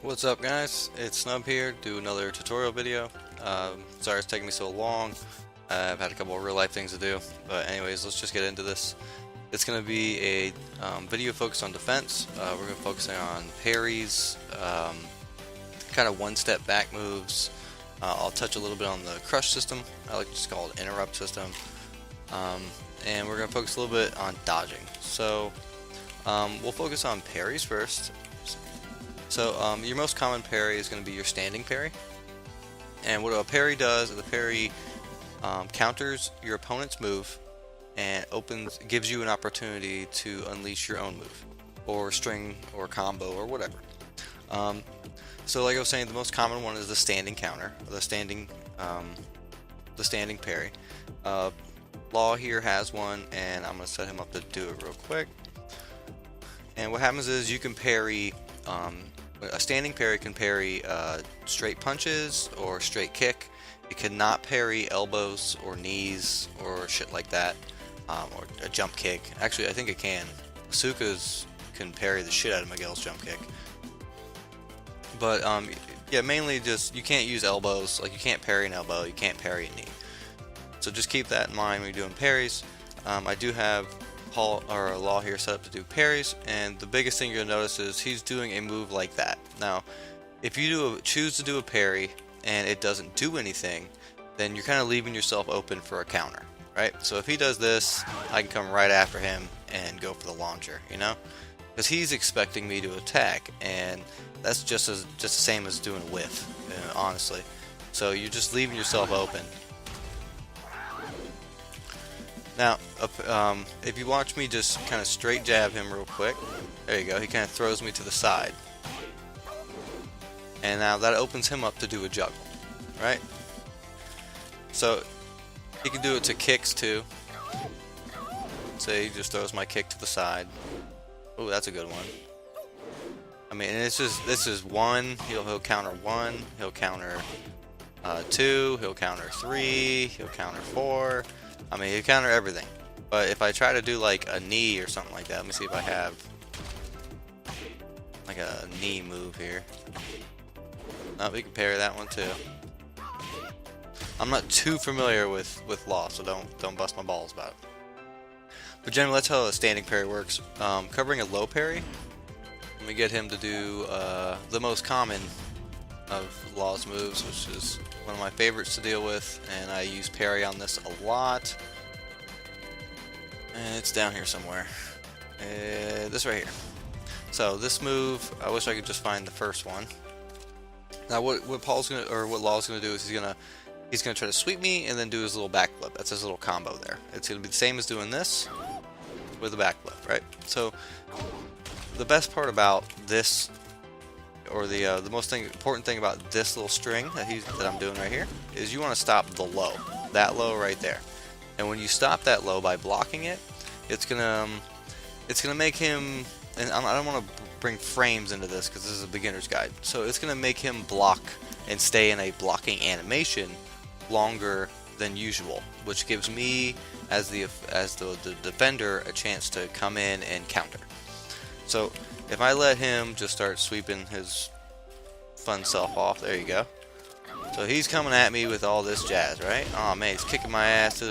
What's up guys, it's Snub here, do another tutorial video. Sorry it's taking me so long. I've had a couple of real life things to do, but anyways, let's just get into this. It's going to be a video focused on defense. We're going to focus on parries, kind of one-step back moves. I'll touch a little bit on the crush system, I like to just call it interrupt system. And we're going to focus a little bit on dodging. So we'll focus on parries first. So your most common parry is going to be your standing parry, and what a parry does is the parry counters your opponent's move and gives you an opportunity to unleash your own move, or string, or combo, or whatever. So like I was saying, the most common one is the standing counter, the standing parry. Law here has one, and I'm going to set him up to do it real quick. And what happens is you can parry. A standing parry can parry straight punches or straight kick. It cannot parry elbows or knees or shit like that, or a jump kick. Actually, I think it can. Suka's can parry the shit out of Miguel's jump kick. But yeah, mainly just you can't use elbows. Like you can't parry an elbow, you can't parry a knee. So just keep that in mind when you're doing parries. I do have Law here set up to do parries, and the biggest thing you'll notice is he's doing a move like that. Now, if you choose to do a parry and it doesn't do anything, then you're kind of leaving yourself open for a counter, right? So if he does this, I can come right after him and go for the launcher, you know, because he's expecting me to attack, and that's just the same as doing a whiff, honestly. So you're just leaving yourself open. Now, if you watch me just kind of straight jab him real quick, there you go, he kind of throws me to the side. And now that opens him up to do a juggle, right? So, he can do it to kicks too. Say he just throws my kick to the side. Oh, that's a good one. I mean, and this is one, he'll counter one, he'll counter two, he'll counter three, he'll counter four. I mean, you counter everything. But if I try to do like a knee or something like that, let me see if I have like a knee move here. No, we can parry that one too. I'm not too familiar with Law, so don't bust my balls about it. But generally, that's how a standing parry works. Covering a low parry, let me get him to do the most common of Law's moves, which is one of my favorites to deal with, and I use parry on this a lot. And it's down here somewhere. This right here. So this move, I wish I could just find the first one. Now what Law's gonna do is he's gonna try to sweep me and then do his little backflip. That's his little combo there. It's gonna be the same as doing this with a backflip, right? So the best part about this, or the most important thing about this little string that I'm doing right here, is you want to stop the low, that low right there. And when you stop that low by blocking it, it's gonna make him, and I don't want to bring frames into this because this is a beginner's guide, so it's gonna make him block and stay in a blocking animation longer than usual, which gives me as the defender a chance to come in and counter. So if I let him just start sweeping his fun self off, there you go. So he's coming at me with all this jazz, right? Oh man, he's kicking my ass.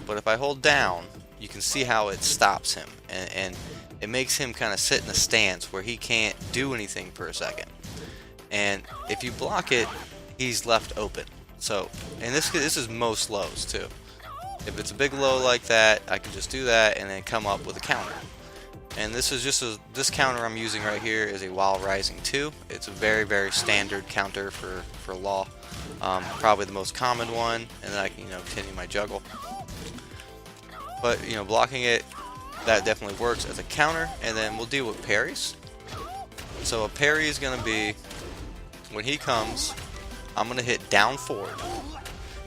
But if I hold down, you can see how it stops him, and it makes him kind of sit in a stance where he can't do anything for a second. And if you block it, he's left open. So, and this is most lows too. If it's a big low like that, I can just do that and then come up with a counter. And this is this counter I'm using right here is a While Rising 2. It's a very, very standard counter for Law. Probably the most common one, and then I can continue my juggle. But blocking it, that definitely works as a counter. And then we'll deal with parries. So a parry is going to be when he comes, I'm going to hit down forward.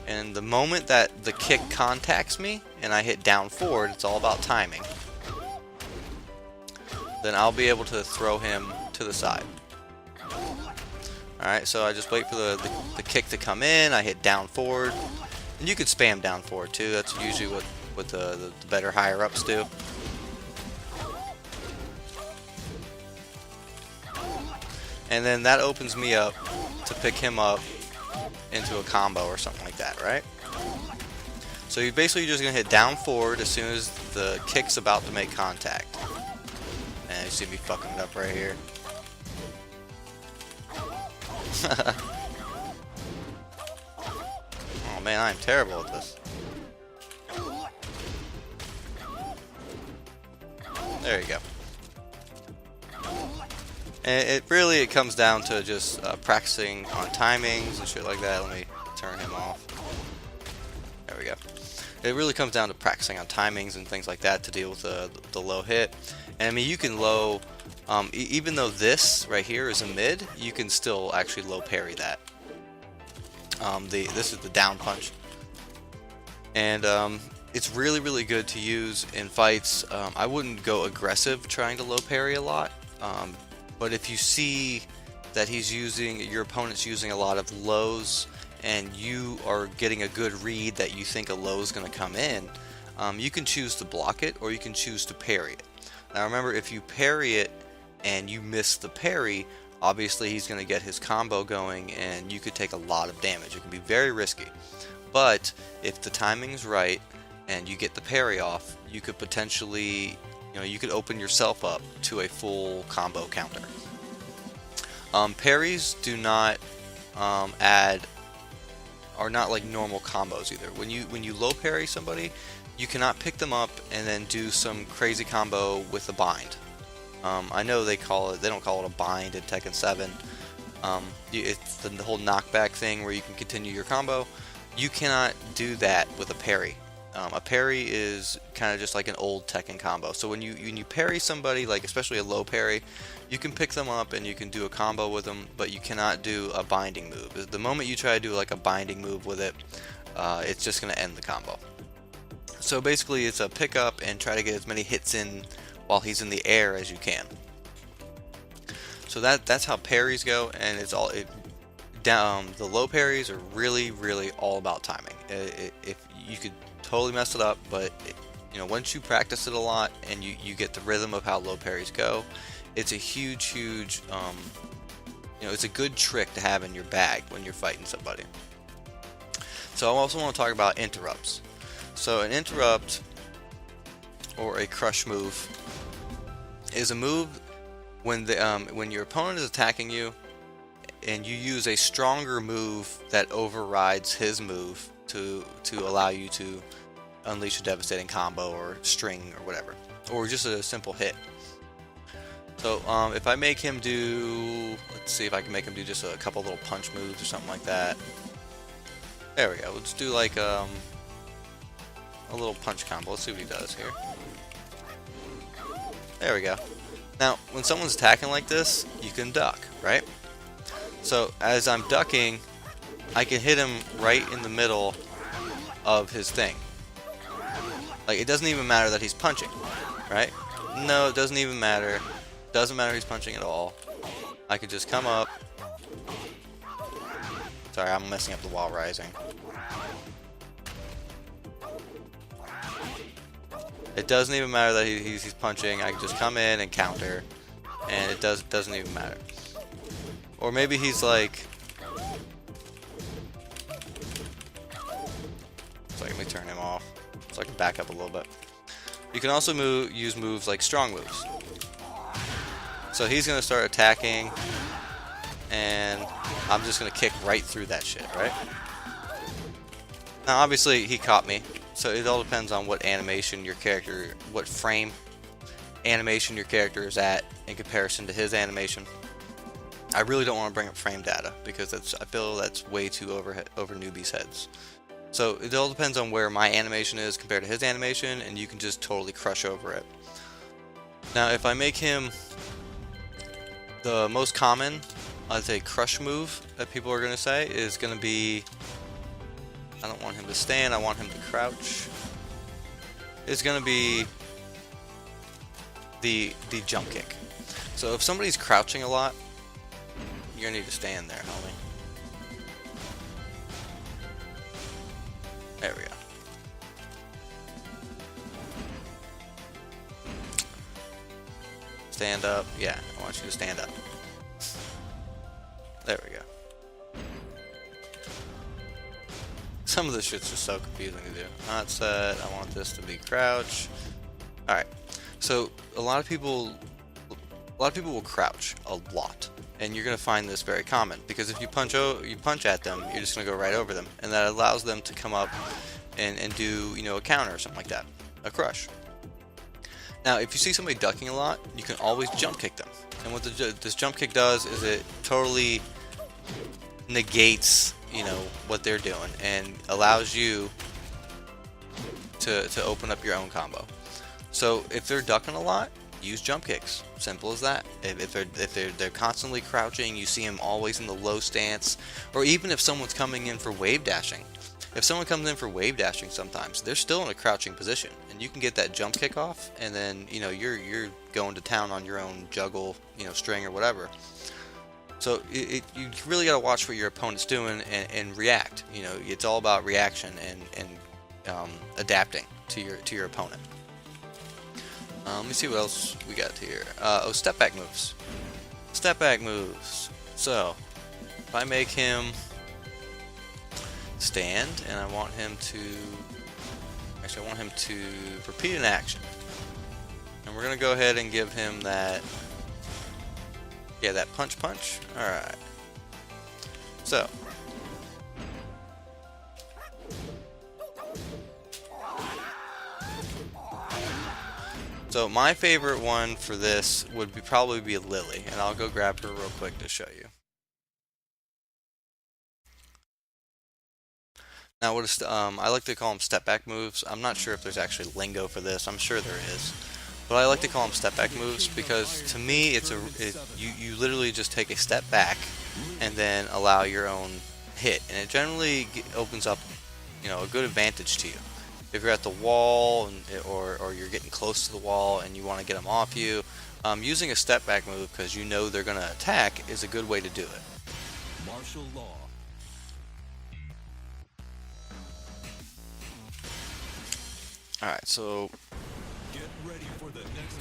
And the moment that the kick contacts me and I hit down forward, it's all about timing. Then I'll be able to throw him to the side. Alright, so I just wait for the kick to come in, I hit down forward. And you could spam down forward too, that's usually what the better higher ups do. and then that opens me up to pick him up into a combo or something like that, right? So you're basically just gonna hit down forward as soon as the kick's about to make contact. And you see me fucking it up right here. Oh man, I'm terrible at this. There you go. And it comes down to just practicing on timings and shit like that. Let me turn him off. There we go. It really comes down to practicing on timings and things like that to deal with the low hit. And I mean, you can low, even though this right here is a mid, you can still actually low parry that. This is the down punch. And it's really, really good to use in fights. I wouldn't go aggressive trying to low parry a lot. But if you see that your opponent's using a lot of lows and you are getting a good read that you think a low is going to come in, you can choose to block it or you can choose to parry it. Now remember, if you parry it and you miss the parry, obviously he's going to get his combo going and you could take a lot of damage. It can be very risky. But if the timing's right and you get the parry off, you could potentially, you could open yourself up to a full combo counter. Parries do not are not like normal combos either. When you low parry somebody, you cannot pick them up and then do some crazy combo with a bind. I know they don't call it a bind in Tekken 7. It's the whole knockback thing where you can continue your combo. You cannot do that with a parry. A parry is kind of just like an old Tekken combo. So when you parry somebody, like especially a low parry, you can pick them up and you can do a combo with them, but you cannot do a binding move. The moment you try to do like a binding move with it, it's just going to end the combo. So basically it's a pick up and try to get as many hits in while he's in the air as you can. So that's how parries go, and the low parries are really, really all about timing. If you could totally mess it up, but once you practice it a lot and you get the rhythm of how low parries go, it's a huge it's a good trick to have in your bag when you're fighting somebody. So I also want to talk about interrupts. So an interrupt or a crush move is a move when your opponent is attacking you and you use a stronger move that overrides his move to allow you to unleash a devastating combo or string or whatever, or just a simple hit. So if I make him do, let's see if I can make him do just a couple little punch moves or something like that. There we go. Let's do like a little punch combo. Let's see what he does here. There we go. Now when someone's attacking like this, you can duck, right? So as I'm ducking, I can hit him right in the middle of his thing. Like, it doesn't even matter that he's punching, right? No, it doesn't even matter. Doesn't matter if he's punching at all. I could just come up. Sorry, I'm messing up the wall rising. It doesn't even matter that he's punching. I can just come in and counter, and it doesn't even matter. Or maybe he's like, so let me turn him off so I can back up a little bit. You can also use moves like strong moves. So he's going to start attacking, and I'm just going to kick right through that shit, right? Now obviously he caught me, so it all depends on what what frame animation your character is at in comparison to his animation. I really don't want to bring up frame data because I feel that's way too over newbies' heads. So it all depends on where my animation is compared to his animation, and you can just totally crush over it. Now if I make him the most common, I'd say crush move that people are going to say is going to be, I don't want him to stand, I want him to crouch. It's going to be the jump kick. So if somebody's crouching a lot, you're gonna need to stand there, homie. There we go. Stand up. Yeah, I want you to stand up. There we go. Some of this shit's just so confusing to do. Not set. I want this to be crouch. All right. So a lot of people will crouch a lot, and you're gonna find this very common because if you punch at them, you're just gonna go right over them, and that allows them to come up and do, you know, a counter or something like that, a crush. Now, if you see somebody ducking a lot, you can always jump kick them, and what this jump kick does is it totally negates, you know, what they're doing and allows you to open up your own combo. So if they're ducking a lot, use jump kicks. Simple as that. If they're constantly crouching, you see them always in the low stance, or even if someone's coming in for wave dashing. If someone comes in for wave dashing, sometimes they're still in a crouching position, and you can get that jump kick off, and then, you know, you're going to town on your own juggle, you know, string or whatever. So you really got to watch what your opponent's doing and react. You know, it's all about reaction and adapting to your opponent. Let me see what else we got here. Oh, step back moves. Step back moves. So if I make him stand and I want him to repeat an action, and we're gonna go ahead and give him that. Yeah, that punch. Alright. So. So my favorite one for this would probably be Lily, and I'll go grab her real quick to show you. Now what is I like to call them step back moves. I'm not sure if there's actually lingo for this. I'm sure there is. But I like to call them step back moves because to me you literally just take a step back and then allow your own hit, and it generally opens up, you know, a good advantage to you. If you're at the wall or you're getting close to the wall and you want to get them off you, using a step back move because you know they're going to attack is a good way to do it. Martial law. All right, so. Get ready for the next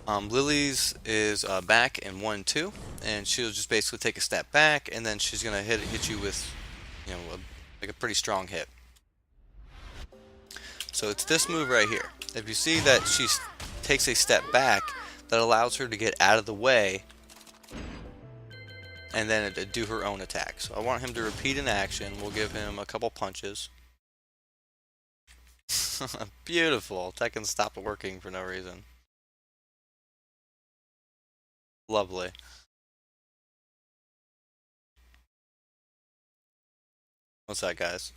battle. Lily's is back in 1-2, and she'll just basically take a step back, and then she's gonna hit you with, you know, like a pretty strong hit. So it's this move right here. If you see that she takes a step back, that allows her to get out of the way, and then do her own attack. So I want him to repeat an action. We'll give him a couple punches. Beautiful. Tekken stopped working for no reason. Lovely. What's that, guys?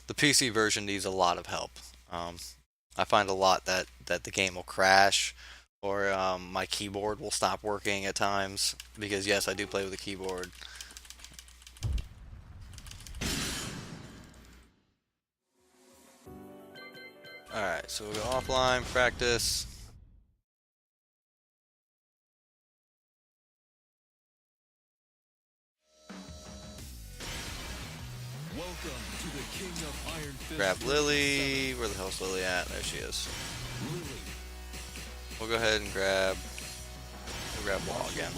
The PC version needs a lot of help. I find a lot that the game will crash, or my keyboard will stop working at times, because yes, I do play with a keyboard. Alright, so we'll go offline, practice. Welcome to the King of Iron Fist. Grab Lily. Where the hell's Lily at? There she is. Lily. We'll go ahead and grab Wall again.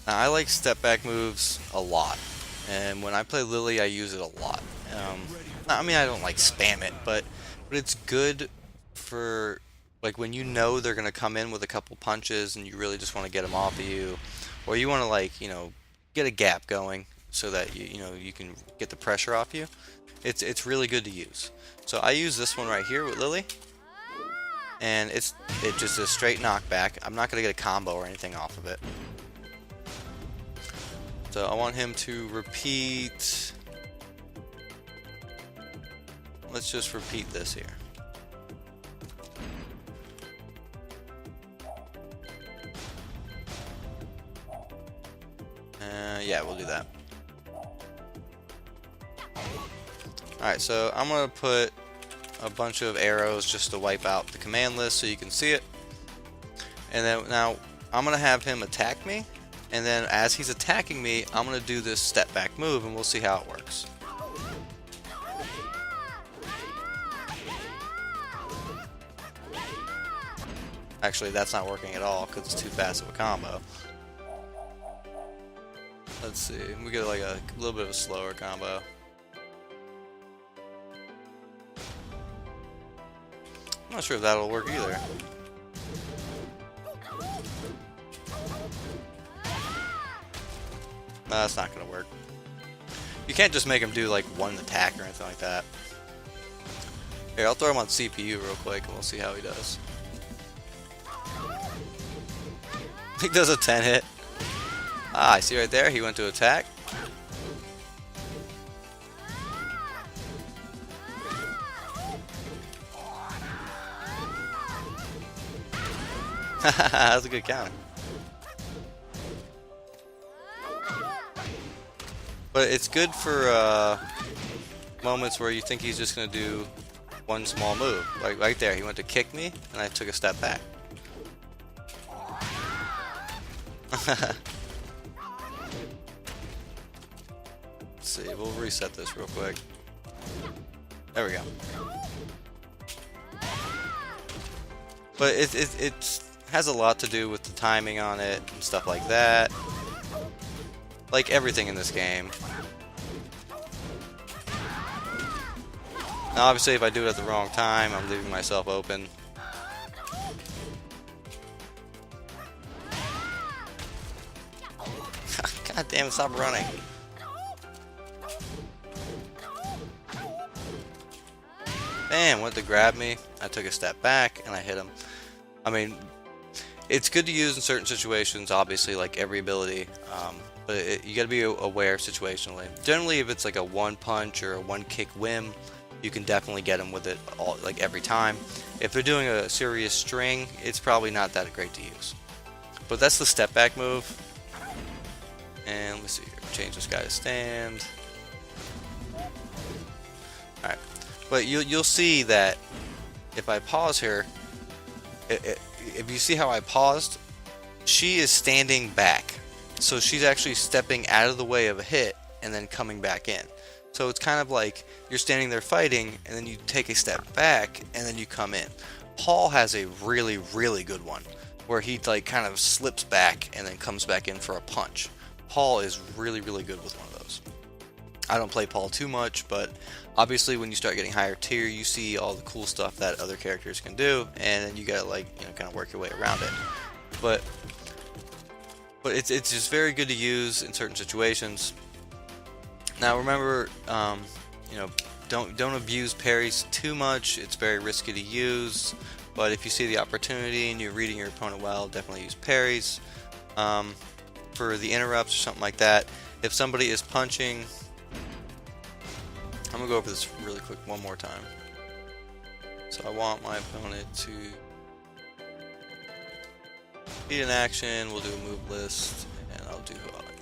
Now, I like step back moves a lot, and when I play Lily, I use it a lot. I mean, I don't like spam it, but it's good for, like, when you know they're gonna come in with a couple punches and you really just want to get them off of you, or you want to, like, you know, get a gap going so that you know you can get the pressure off you. It's really good to use. So I use this one right here with Lily, and it's just a straight knockback. I'm not gonna get a combo or anything off of it. So I want him to repeat. Let's just repeat this here. Yeah, we'll do that. Alright, so I'm going to put a bunch of arrows just to wipe out the command list so you can see it. And then now I'm going to have him attack me. And then as he's attacking me, I'm going to do this step back move, and we'll see how it works. Actually, that's not working at all because it's too fast of a combo. Let's see. We get like a little bit of a slower combo. I'm not sure if that'll work either. No, that's not gonna work. You can't just make him do like one attack or anything like that. Here, I'll throw him on CPU real quick and we'll see how he does. He does a 10 hit. Ah, I see right there, he went to attack. That was a good count. But it's good for moments where you think he's just going to do one small move. Like right there, he went to kick me, and I took a step back. Let's see, we'll reset this real quick. There we go. But it has a lot to do with the timing on it and stuff like that. Like everything in this game. Now obviously if I do it at the wrong time, I'm leaving myself open. God damn it, stop running. Bam, went to grab me. I took a step back and I hit him. I mean, it's good to use in certain situations, obviously, like every ability. But you gotta be aware situationally. Generally, if it's like a one punch or a one kick whim, you can definitely get them with it all, like every time. If they're doing a serious string, it's probably not that great to use. But that's the step back move. And let me see here. Change this guy to stand. Alright. But you'll see that if I pause here, if you see how I paused, she is standing back. So she's actually stepping out of the way of a hit and then coming back in. So it's kind of like you're standing there fighting and then you take a step back and then you come in. Paul has a really, really good one where he like kind of slips back and then comes back in for a punch. Paul is really, really good with one of those. I don't play Paul too much, but obviously when you start getting higher tier, you see all the cool stuff that other characters can do, and then you gotta like, you know, kind of work your way around it. But it's just very good to use in certain situations. Now remember, you know, don't abuse parries too much. It's very risky to use. But if you see the opportunity and you're reading your opponent well, definitely use parries. For the interrupts or something like that. If somebody is punching, I'm gonna go over this really quick one more time. So I want my opponent to be in action. We'll do a move list, and I'll do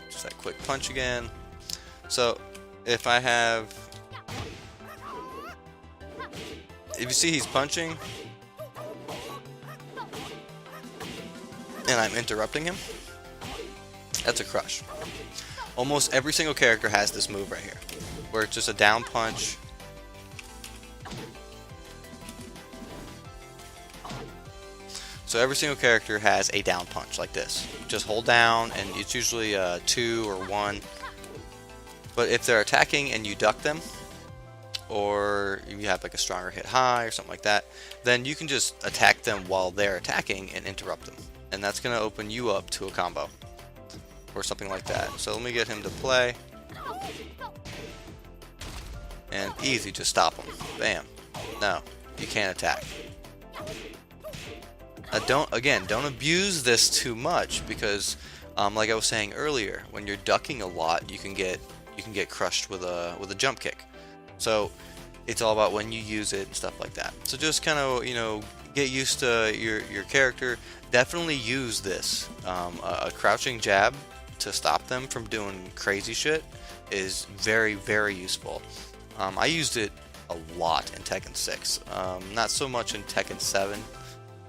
just that quick punch again. So if I have, if you see he's punching, and I'm interrupting him, that's a crush. Almost every single character has this move right here, where it's just a down punch. So every single character has a down punch like this. Just hold down, and it's usually 2 or 1. But if they're attacking and you duck them, or you have like a stronger hit high or something like that, then you can just attack them while they're attacking and interrupt them. And that's going to open you up to a combo. Or something like that. So let me get him to play. And easy, just stop him. Bam. No, you can't attack. Don't abuse this too much, because like I was saying earlier, when you're ducking a lot, you can get crushed with a jump kick. So it's all about when you use it and stuff like that. So just kind of, you know, get used to your character. Definitely use this. A crouching jab to stop them from doing crazy shit is very, very useful. I used it a lot in Tekken 6. Not so much in Tekken 7,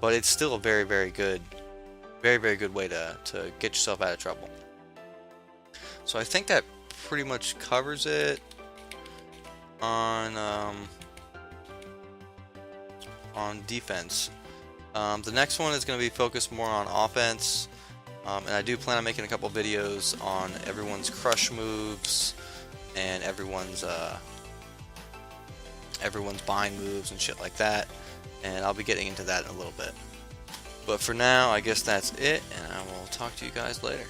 but it's still a very, very good way to get yourself out of trouble. So I think that pretty much covers it on defense. The next one is going to be focused more on offense. And I do plan on making a couple videos on everyone's crush moves and everyone's bind moves and shit like that, and I'll be getting into that in a little bit. But for now, I guess that's it, and I will talk to you guys later.